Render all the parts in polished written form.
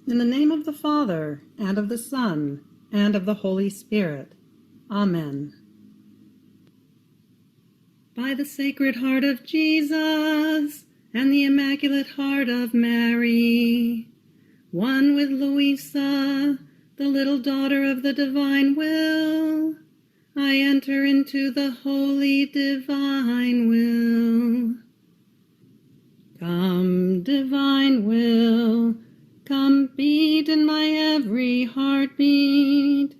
In the name of the Father, and of the Son, and of the Holy Spirit. Amen. By the Sacred Heart of Jesus, and the Immaculate Heart of Mary, one with Luisa, the little daughter of the divine will, I enter into the holy divine will. Come, divine will, come beat in my every heartbeat.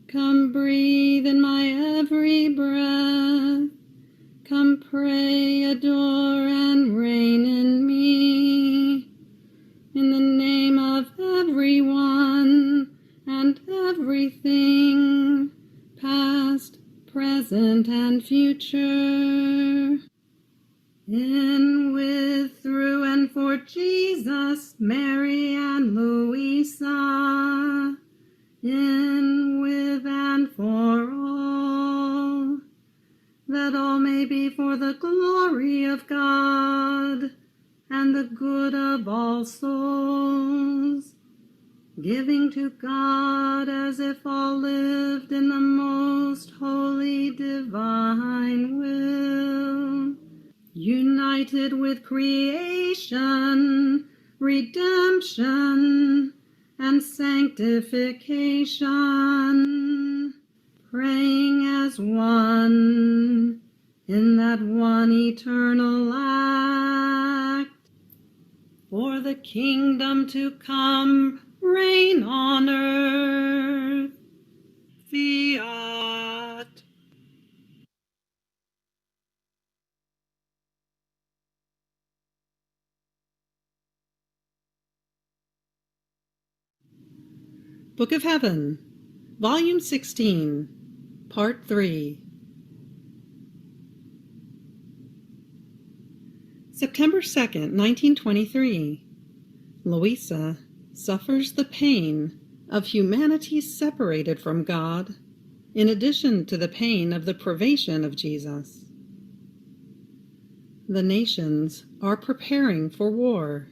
Come breathe in my every breath. Come pray, adore, and reign in me. In the name of everyone and everything, past, present, and future. In, with, through, and for Jesus, Mary, and Luisa. In, with, and for all, that all may be for the glory of God and the good of all souls, giving to God as if all lived in the most holy divine will, united with creation, redemption, and sanctification, praying as one in that one eternal act, for the kingdom to come, reign on earth. Fiat. Book of Heaven, Volume 16, Part 3. September 2nd, 1923. Luisa suffers the pain of humanity separated from God, in addition to the pain of the privation of Jesus. The nations are preparing for war.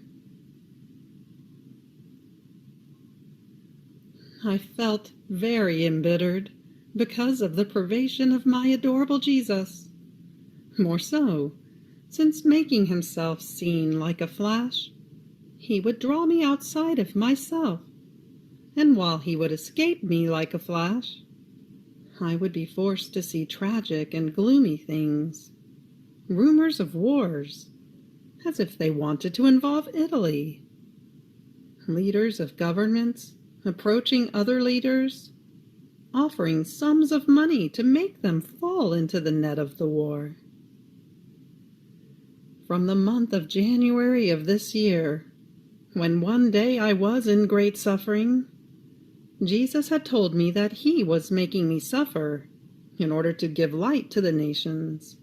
I felt very embittered because of the privation of my adorable Jesus. More so, since making himself seen like a flash, he would draw me outside of myself, and while he would escape me like a flash, I would be forced to see tragic and gloomy things, rumors of wars, as if they wanted to involve Italy, leaders of governments approaching other leaders, offering sums of money to make them fall into the net of the war. From the month of January of this year, when one day I was in great suffering, Jesus had told me that he was making me suffer in order to give light to the nations,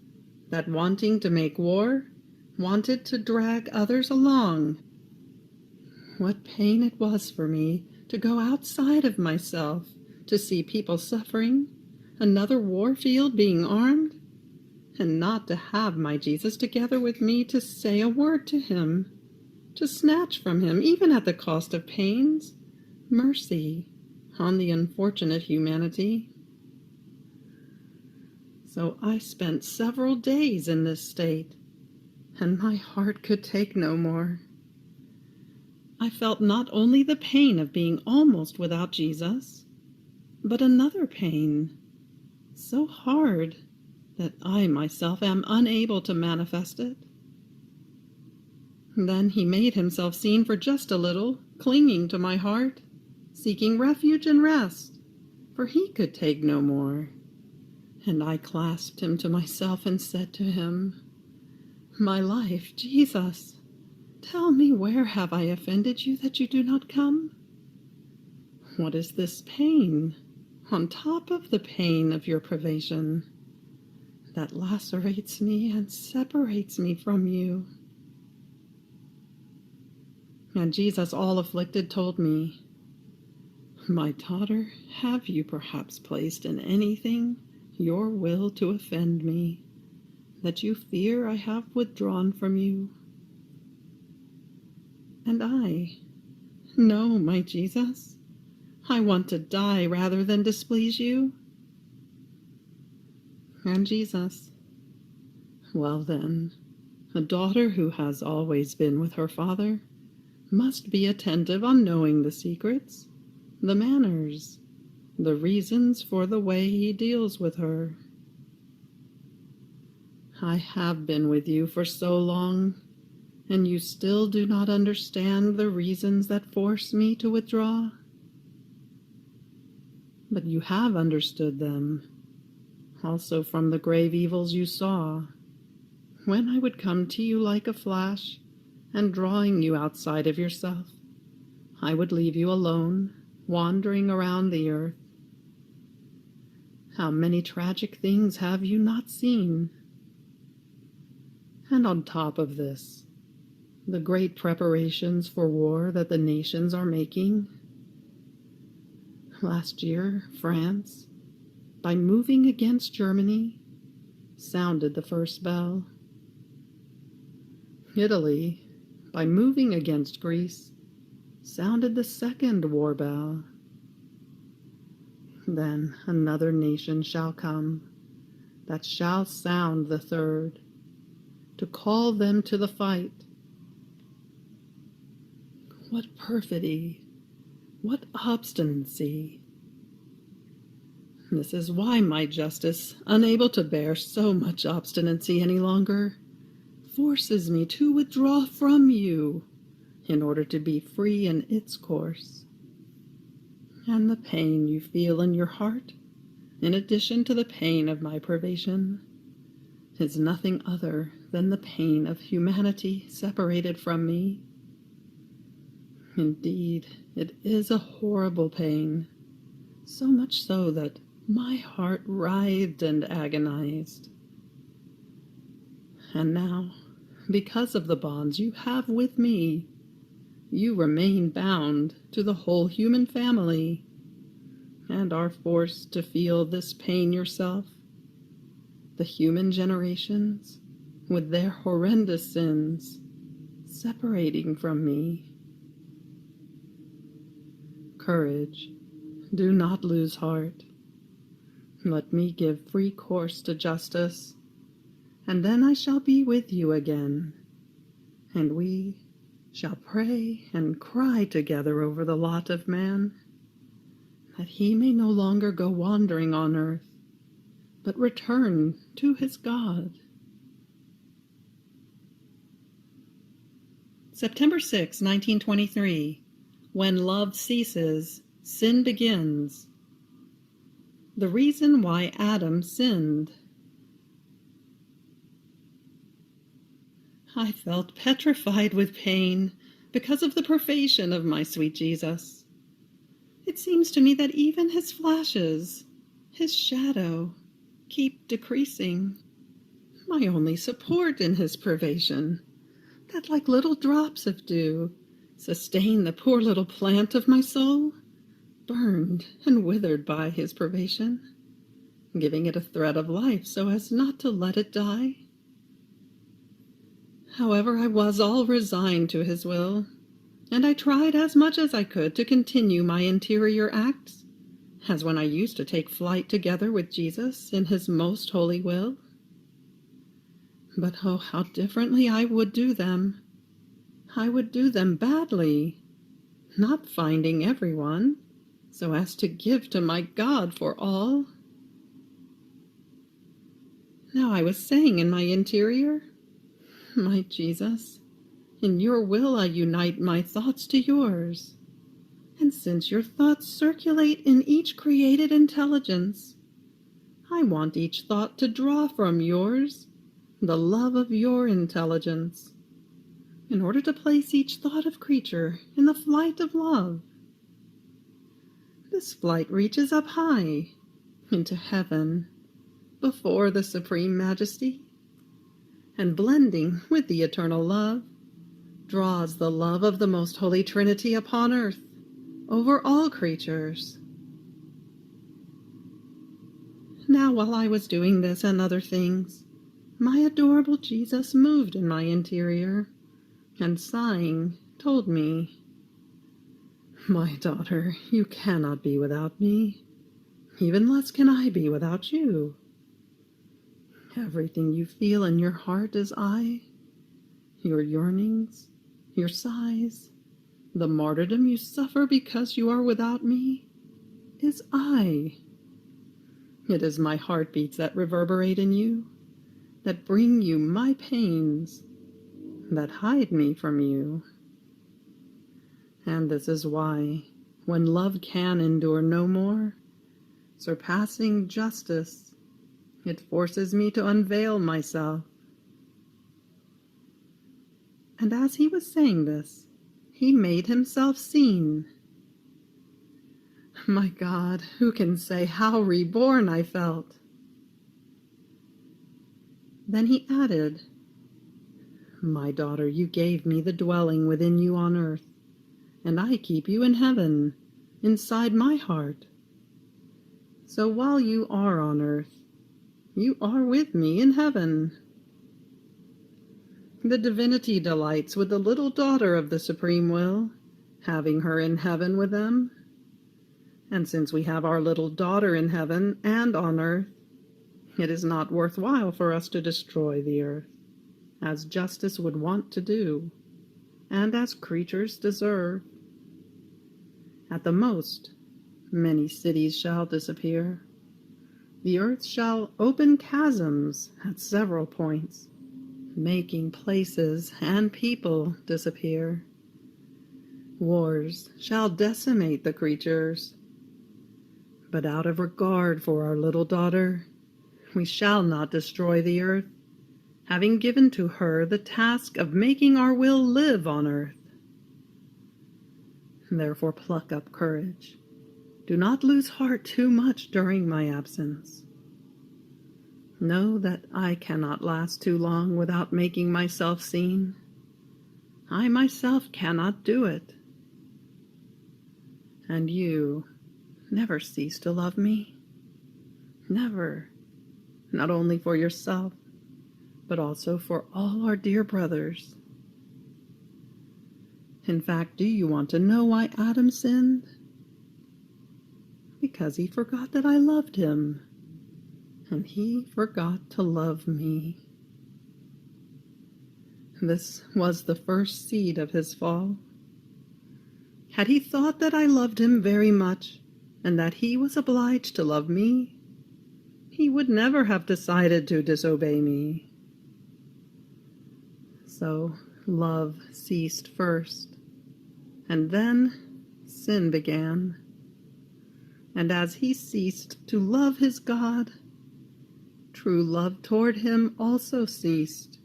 that wanting to make war, wanted to drag others along. What pain it was for me to go outside of myself, to see people suffering, another war field being armed, and not to have my Jesus together with me to say a word to him, to snatch from him, even at the cost of pains, mercy on the unfortunate humanity. So I spent several days in this state, and my heart could take no more. I felt not only the pain of being almost without Jesus, but another pain, so hard that I myself am unable to manifest it. Then he made himself seen for just a little, clinging to my heart, seeking refuge and rest, for he could take no more. And I clasped him to myself and said to him, "My life, Jesus, tell me, where have I offended you that you do not come? What is this pain, on top of the pain of your privation, that lacerates me and separates me from you?" And Jesus, all afflicted, told me, "My daughter, have you perhaps placed in anything your will to offend me, that you fear I have withdrawn from you?" And I, No, my Jesus, I want to die rather than displease you. And Jesus, well then, a daughter who has always been with her father must be attentive on knowing the secrets, the manners, the reasons for the way he deals with her. I have been with you for so long, and you still do not understand the reasons that force me to withdraw. But you have understood them, also from the grave evils you saw, when I would come to you like a flash, and drawing you outside of yourself, I would leave you alone, wandering around the earth. How many tragic things have you not seen? And on top of this, the great preparations for war that the nations are making. Last year, France, by moving against Germany, sounded the first bell. Italy, by moving against Greece, sounded the second war bell. Then another nation shall come, that shall sound the third, to call them to the fight. What perfidy! What obstinacy! This is why my justice, unable to bear so much obstinacy any longer, forces me to withdraw from you in order to be free in its course. And the pain you feel in your heart, in addition to the pain of my privation, is nothing other than the pain of humanity separated from me. Indeed, it is a horrible pain, so much so that my heart writhed and agonized. And now, because of the bonds you have with me, you remain bound to the whole human family, and are forced to feel this pain yourself. The human generations, with their horrendous sins, separating from me. Courage, do not lose heart. Let me give free course to justice, and then I shall be with you again, and we shall pray and cry together over the lot of man, that he may no longer go wandering on earth, but return to his God. September 6, 1923. When love ceases, sin begins. The reason why Adam sinned. I felt petrified with pain because of the privation of my sweet Jesus. It seems to me that even his flashes, his shadow, keep decreasing. My only support in his privation, that like little drops of dew, sustain the poor little plant of my soul, burned and withered by his privation, giving it a thread of life so as not to let it die. However, I was all resigned to his will, and I tried as much as I could to continue my interior acts, as when I used to take flight together with Jesus in his most holy will. But oh, how differently I would do them. I would do them badly, not finding everyone, so as to give to my God for all. Now I was saying in my interior, my Jesus, in your will I unite my thoughts to yours. And since your thoughts circulate in each created intelligence, I want each thought to draw from yours the love of your intelligence, in order to place each thought of creature in the flight of love. This flight reaches up high into heaven before the Supreme Majesty, and blending with the eternal love, draws the love of the Most Holy Trinity upon earth, over all creatures. Now, while I was doing this and other things, my adorable Jesus moved in my interior, and sighing, told me, My daughter, you cannot be without me. Even less can I be without you. Everything you feel in your heart is I. Your yearnings, your sighs, the martyrdom you suffer because you are without me, is I. It is my heartbeats that reverberate in you, that bring you my pains, that hide me from you. And this is why, when love can endure no more, surpassing justice, it forces me to unveil myself. And as he was saying this, he made himself seen. My God, who can say how reborn I felt? Then he added, My daughter, you gave me the dwelling within you on earth, and I keep you in heaven, inside my heart. So while you are on earth, you are with me in heaven. The divinity delights with the little daughter of the Supreme Will, having her in heaven with them. And since we have our little daughter in heaven and on earth, it is not worthwhile for us to destroy the earth, as justice would want to do, and as creatures deserve. At the most, many cities shall disappear. The earth shall open chasms at several points, making places and people disappear. Wars shall decimate the creatures. But out of regard for our little daughter, we shall not destroy the earth, having given to her the task of making our will live on earth. Therefore pluck up courage. Do not lose heart too much during my absence. Know that I cannot last too long without making myself seen. I myself cannot do it. And you never cease to love me. Never. Not only for yourself, but also for all our dear brothers. In fact, do you want to know why Adam sinned? Because he forgot that I loved him, and he forgot to love me. This was the first seed of his fall. Had he thought that I loved him very much, and that he was obliged to love me, he would never have decided to disobey me. So love ceased first, and then sin began. And as he ceased to love his God, true love toward him also ceased.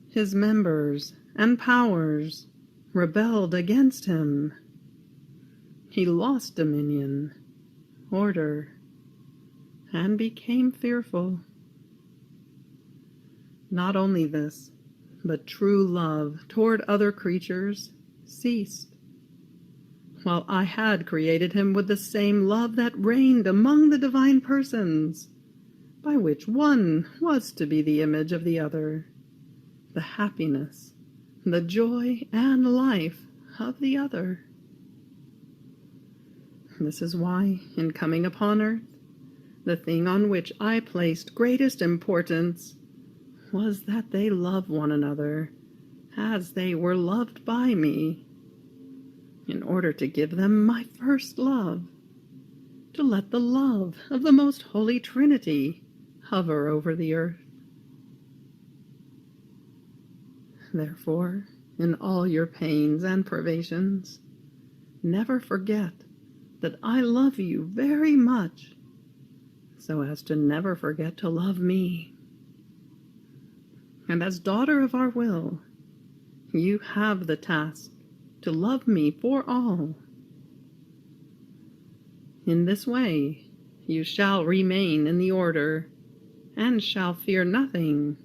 His members and powers rebelled against him. He lost dominion, order, and became fearful. Not only this, but true love toward other creatures ceased, while I had created him with the same love that reigned among the divine persons, by which one was to be the image of the other, the happiness, the joy, and life of the other. This is why, in coming upon earth, the thing on which I placed greatest importance was that they love one another as they were loved by me, in order to give them my first love, to let the love of the most holy Trinity hover over the earth. Therefore, in all your pains and privations, never forget that I love you very much, so as to never forget to love me. And as daughter of our will, you have the task to love me for all. In this way, you shall remain in the order, and shall fear nothing.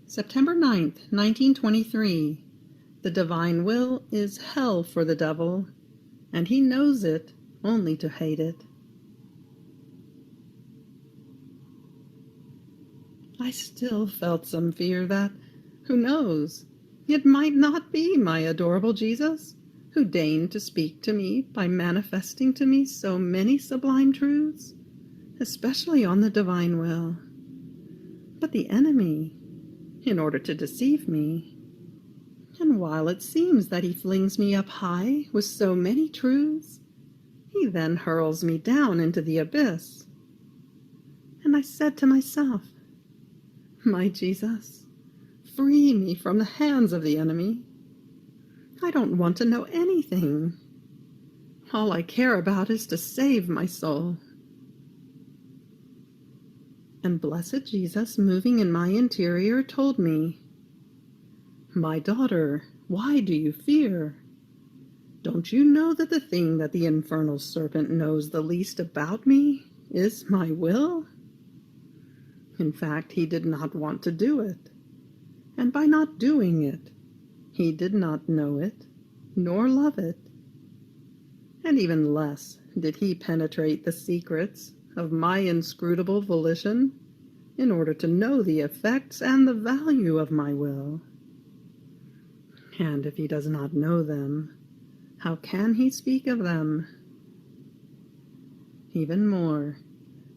September 9th, 1923. The divine will is hell for the devil, and he knows it only to hate it. I still felt some fear that, Who knows? It might not be my adorable Jesus, who deigned to speak to me by manifesting to me so many sublime truths, especially on the divine will. But the enemy, in order to deceive me, and while it seems that he flings me up high with so many truths, he then hurls me down into the abyss. And I said to myself, my Jesus, free me from the hands of the enemy. I don't want to know anything. All I care about is to save my soul. And blessed Jesus, moving in my interior, told me, my daughter, why do you fear? Don't you know that the thing that the infernal serpent knows the least about me is my will? In fact, he did not want to do it, and by not doing it, he did not know it, nor love it. And even less did he penetrate the secrets of my inscrutable volition in order to know the effects and the value of my will. And if he does not know them, how can he speak of them? Even more,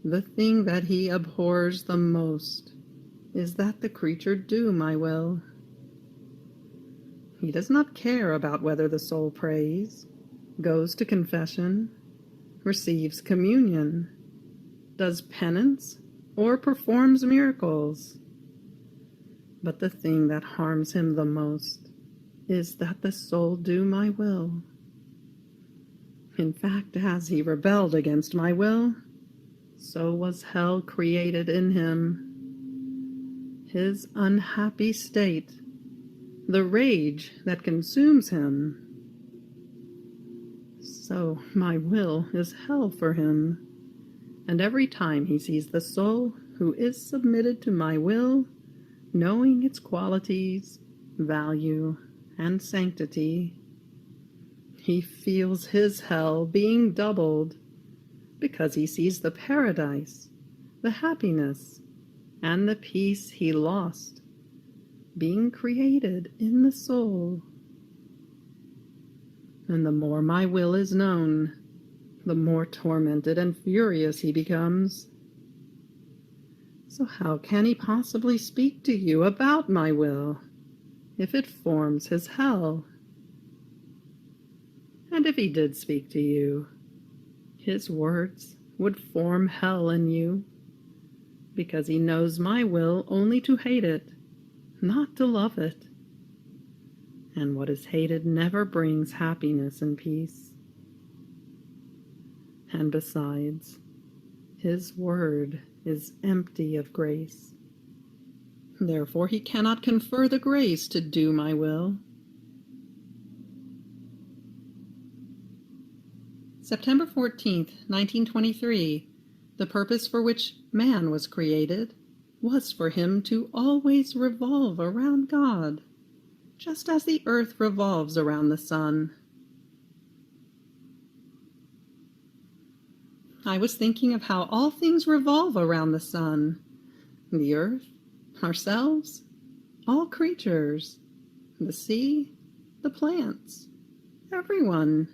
the thing that he abhors the most is that the creature do my will. He does not care about whether the soul prays, goes to confession, receives communion, does penance, or performs miracles. But the thing that harms him the most is that the soul do my will. In fact, as he rebelled against my will, so was hell created in him. His unhappy state, the rage that consumes him. So my will is hell for him, and every time he sees the soul who is submitted to my will, knowing its qualities, value, and sanctity, he feels his hell being doubled, because he sees the paradise, the happiness, and the peace he lost, being created in the soul. And the more my will is known, the more tormented and furious he becomes. So how can he possibly speak to you about my will, if it forms his hell? And if he did speak to you, his words would form hell in you, because he knows my will only to hate it, not to love it. And what is hated never brings happiness and peace. And besides, his word is empty of grace. Therefore he cannot confer the grace to do my will. September 14th, 1923, the purpose for which man was created was for him to always revolve around God, just as the earth revolves around the sun. I was thinking of how all things revolve around the sun, the earth, ourselves, all creatures, the sea, the plants, everyone.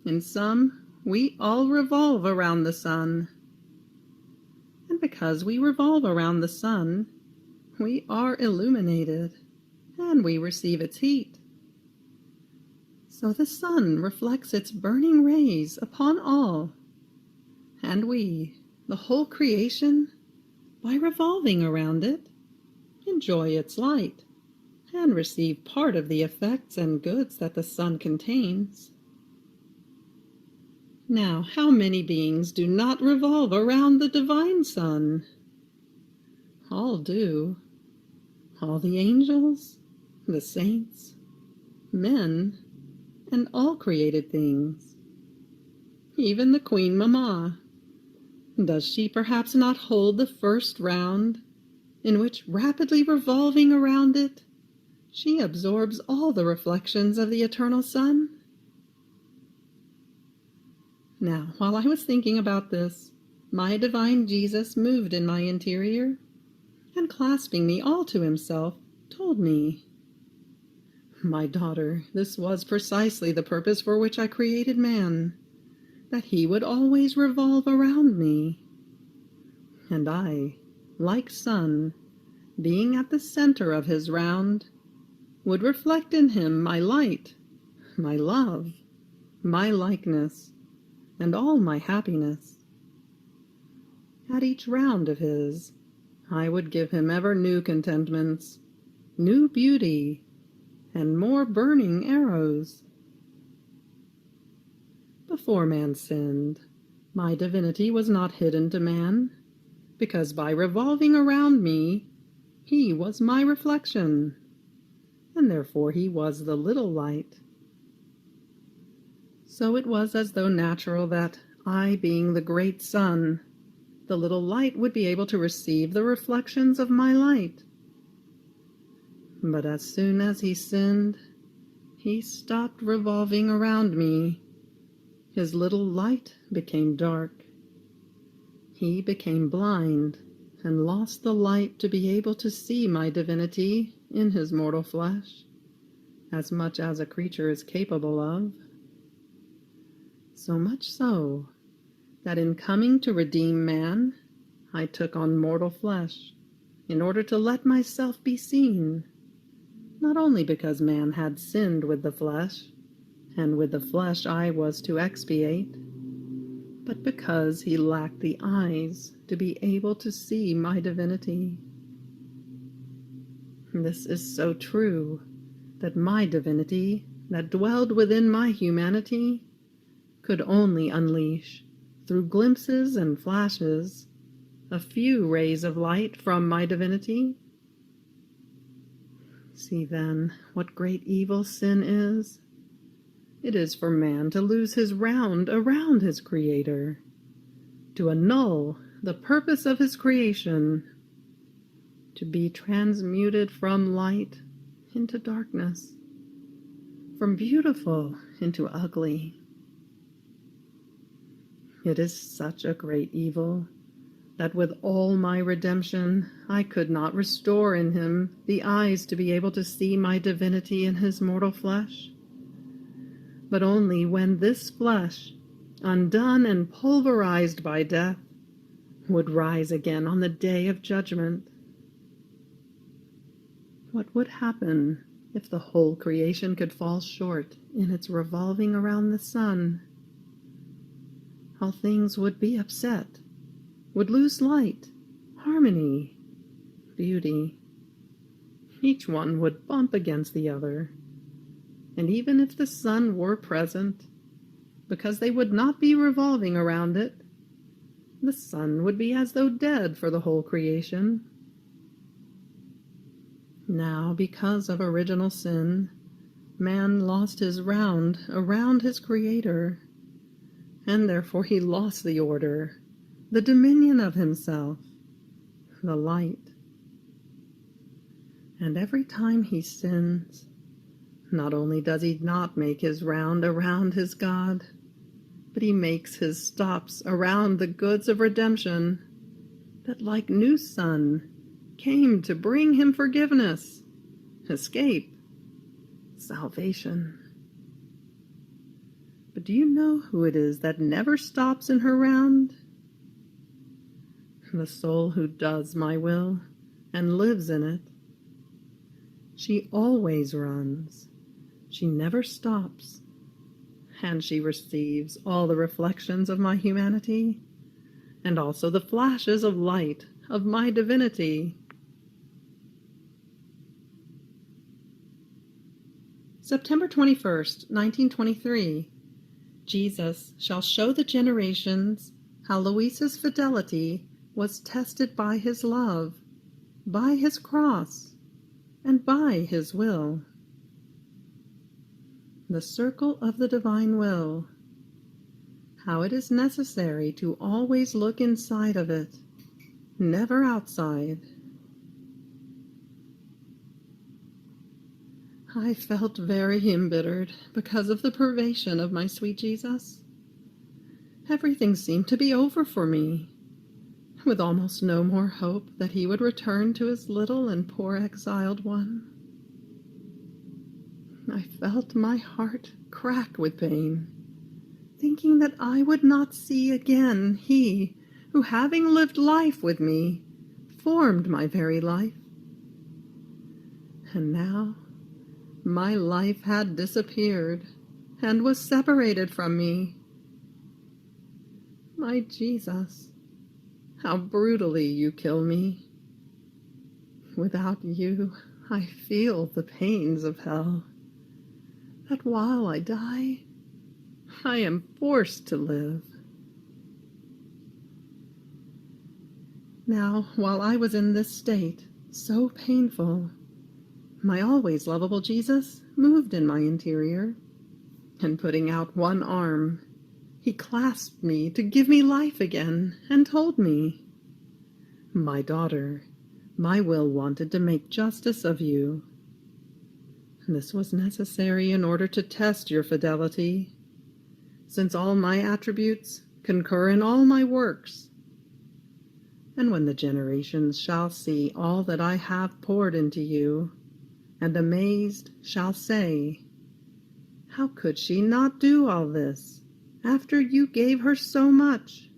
In sum, we all revolve around the sun. And because we revolve around the sun, we are illuminated, and we receive its heat. So the sun reflects its burning rays upon all, and we, the whole creation, by revolving around it, enjoy its light, and receive part of the effects and goods that the sun contains. Now, how many beings do not revolve around the divine sun? All do. All the angels, the saints, men, and all created things. Even the Queen Mamma. Does she perhaps not hold the first round, in which, rapidly revolving around it, she absorbs all the reflections of the eternal sun? Now, while I was thinking about this, my divine Jesus moved in my interior, and clasping me all to himself, told me, "My daughter, this was precisely the purpose for which I created man, that he would always revolve around me. And I, like sun, being at the center of his round, would reflect in him my light, my love, my likeness, and all my happiness. At each round of his, I would give him ever new contentments, new beauty, and more burning arrows. Before man sinned, my divinity was not hidden to man, because by revolving around me, he was my reflection, and therefore he was the little light. So it was as though natural that, I being the great sun, the little light would be able to receive the reflections of my light. But as soon as he sinned, he stopped revolving around me. His little light became dark. He became blind and lost the light to be able to see my divinity in his mortal flesh, as much as a creature is capable of. So much so, that in coming to redeem man, I took on mortal flesh, in order to let myself be seen, not only because man had sinned with the flesh, and with the flesh I was to expiate, but because he lacked the eyes to be able to see my divinity. This is so true, that my divinity, that dwelled within my humanity, could only unleash, through glimpses and flashes, a few rays of light from my divinity. See then what great evil sin is. It is for man to lose his round around his Creator, to annul the purpose of his creation, to be transmuted from light into darkness, from beautiful into ugly. It is such a great evil that with all my redemption I could not restore in him the eyes to be able to see my divinity in his mortal flesh, but only when this flesh, undone and pulverized by death, would rise again on the day of judgment. What would happen if the whole creation could fall short in its revolving around the sun? How things would be upset, would lose light, harmony, beauty. Each one would bump against the other. And even if the sun were present, because they would not be revolving around it, the sun would be as though dead for the whole creation. Now, because of original sin, man lost his round around his Creator, and therefore he lost the order, the dominion of himself, the light. And every time he sins, not only does he not make his round around his God, but he makes his stops around the goods of redemption that, like new sun, came to bring him forgiveness, escape, salvation. But do you know who it is that never stops in her round? The soul who does my will and lives in it. She always runs. She never stops. And she receives all the reflections of my humanity, and also the flashes of light of my divinity. September 21st, 1923. Jesus shall show the generations how Luisa's fidelity was tested by his love, by his cross, and by his will. The circle of the divine will. How it is necessary to always look inside of it, never outside. I felt very embittered because of the privation of my sweet Jesus. Everything seemed to be over for me. with almost no more hope that he would return to his little and poor exiled one. I felt my heart crack with pain, thinking that I would not see again he who, having lived life with me, formed my very life. And now my life had disappeared and was separated from me. My Jesus, how brutally you kill me. Without you, I feel the pains of hell, that while I die, I am forced to live. Now, while I was in this state, so painful, my always lovable Jesus moved in my interior, and putting out one arm, he clasped me to give me life again, and told me, "My daughter, my will wanted to make justice of you. This was necessary in order to test your fidelity, since all my attributes concur in all my works. And when the generations shall see all that I have poured into you, and amazed shall say, 'How could she not do all this, after you gave her so much?'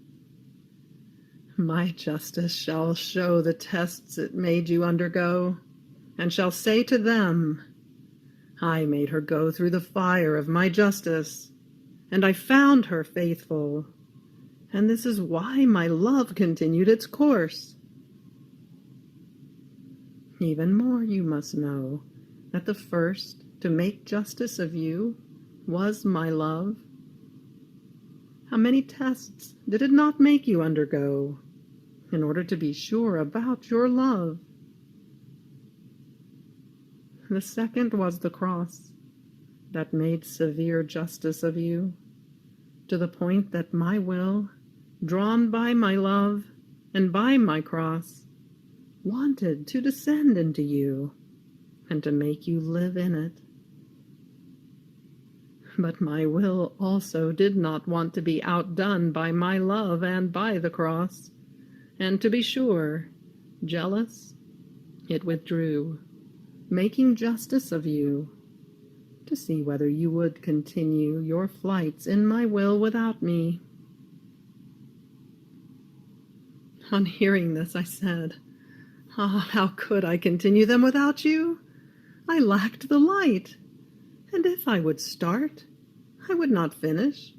My justice shall show the tests it made you undergo, and shall say to them, 'I made her go through the fire of my justice, and I found her faithful, and this is why my love continued its course.' Even more you must know that the first to make justice of you was my love. How many tests did it not make you undergo in order to be sure about your love? The second was the cross that made severe justice of you, to the point that my will, drawn by my love and by my cross, wanted to descend into you and to make you live in it. But my will also did not want to be outdone by my love and by the cross, and to be sure, jealous, it withdrew, making justice of you, to see whether you would continue your flights in my will without me. On hearing this, I said, how could I continue them without you? I lacked the light, and if I would start, I would not finish,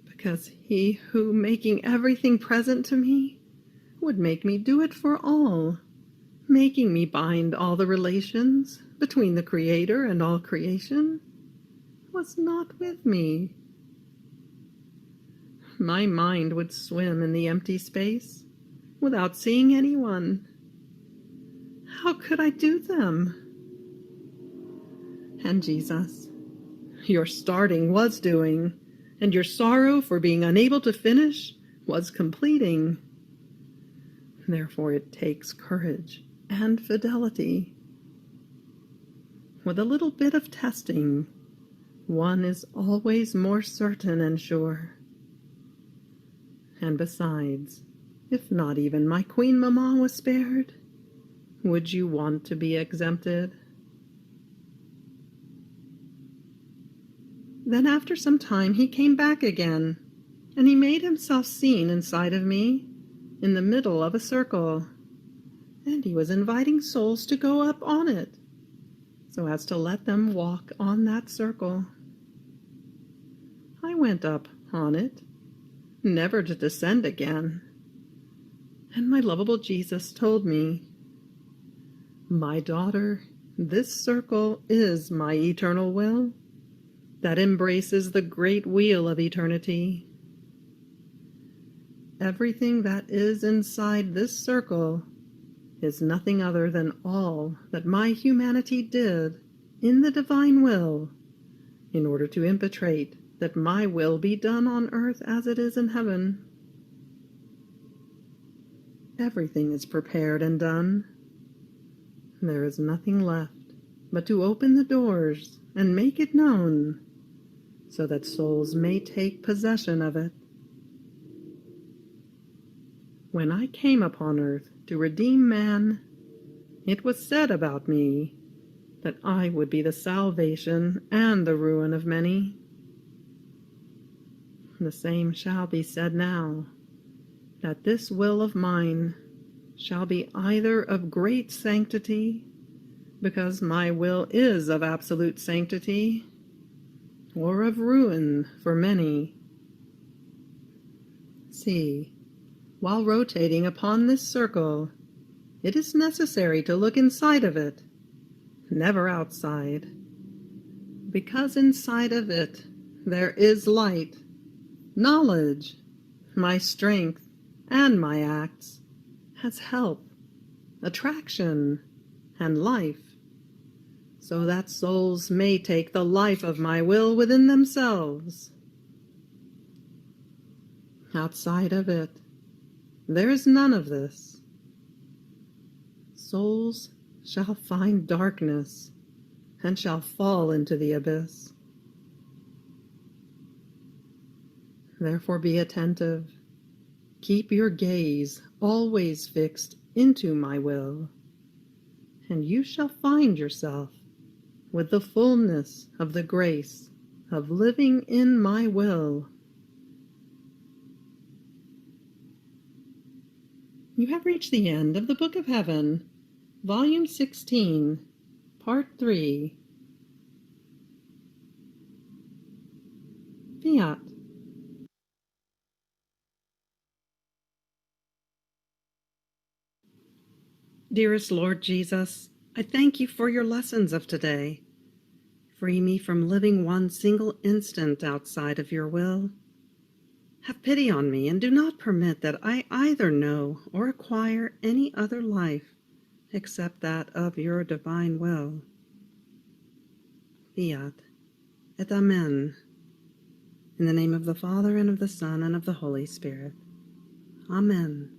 because he who, making everything present to me, would make me do it for all, making me bind all the relations between the Creator and all creation, was not with me. My mind would swim in the empty space without seeing anyone. How could I do them? And Jesus, your starting was doing, and your sorrow for being unable to finish was completing. Therefore it takes courage and fidelity. With a little bit of testing, one is always more certain and sure. And besides, if not even my Queen Mamma was spared, would you want to be exempted? Then after some time he came back again, and he made himself seen inside of me, in the middle of a circle, and he was inviting souls to go up on it, so as to let them walk on that circle. I went up on it, never to descend again, and my lovable Jesus told me, "My daughter, this circle is my eternal will, that embraces the great wheel of eternity. Everything that is inside this circle is nothing other than all that my humanity did in the divine will in order to impetrate that my will be done on earth as it is in heaven. Everything is prepared and done. There is nothing left but to open the doors and make it known, so that souls may take possession of it. When I came upon earth to redeem man, it was said about me that I would be the salvation and the ruin of many. The same shall be said now, that this will of mine shall be either of great sanctity, because my will is of absolute sanctity, or of ruin for many. See, while rotating upon this circle, it is necessary to look inside of it, never outside, because inside of it there is light, knowledge, my strength, and my acts, has help, attraction, and life, so that souls may take the life of my will within themselves. Outside of it, there is none of this. Souls shall find darkness and shall fall into the abyss. Therefore be attentive. Keep your gaze always fixed into my will, and you shall find yourself with the fullness of the grace of living in my will. You have reached the end of the Book of Heaven, Volume 16, Part 3. Fiat. Dearest Lord Jesus, I thank you for your lessons of today. Free me from living one single instant outside of your will. Have pity on me, and do not permit that I either know or acquire any other life except that of your divine will. Fiat et Amen. In the name of the Father, and of the Son, and of the Holy Spirit. Amen.